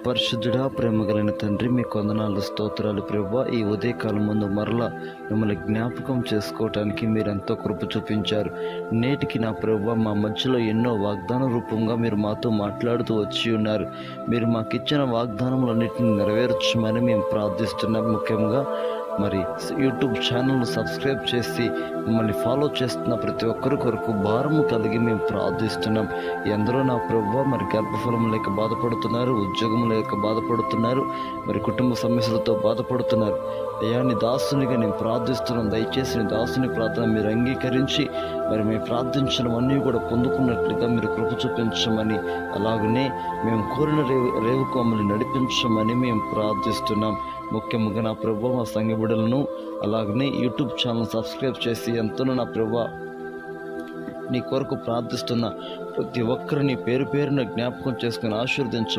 పరిశుద్ధుడా, ప్రేమ కలిగిన తండ్రి, మీ కొందనాలు స్తోత్రాలు ప్రభువా. ఈ ఉదయకాలం ముందు మరలా మిమ్మల్ని జ్ఞాపకం చేసుకోవటానికి మీరు ఎంతో కృప చూపించారు. నేటికి నా ప్రభువా, మా మధ్యలో ఎన్నో వాగ్దాన రూపంగా మీరు మాతో మాట్లాడుతూ వచ్చి ఉన్నారు. మీరు మాకు ఇచ్చిన వాగ్దానములన్నింటినీ నెరవేర్చమని మేము ప్రార్థిస్తున్నాం. ముఖ్యంగా మరి యూట్యూబ్ ఛానల్ను సబ్స్క్రైబ్ చేసి మమ్మల్ని ఫాలో చేస్తున్న ప్రతి ఒక్కరి కొరకు భారము కలిగి మేము ప్రార్థిస్తున్నాం. ఎందరో నా ప్రభువా మరి గర్భఫలం లేక బాధపడుతున్నారు, ఉద్యోగం లేక బాధపడుతున్నారు, మరి కుటుంబ సమస్యలతో బాధపడుతున్నారు. అయ్యా, నీ దాసునిగా నేను ప్రార్థిస్తున్నాం. దయచేసి నీ దాసుని ప్రార్థన మీరు అంగీకరించి మరి మేము ప్రార్థించడమన్నీ కూడా పొందుకున్నట్లుగా మీరు కృప చూపించమని, అలాగనే మేము కోరిన రేవుకు మమ్మల్ని నడిపించమని మేము ప్రార్థిస్తున్నాం. ముఖ్యంగా నా ప్రభువా, మా సంఘ బిడ్డలను అలాగనే యూట్యూబ్ ఛానల్ సబ్స్క్రైబ్ చేసి ఎంతనో నా ప్రభువా నీ కొరకు ప్రార్థిస్తున్న ప్రతి ఒక్కరిని పేరు పేరున జ్ఞాపకం చేసుకుని ఆశీర్వదించమని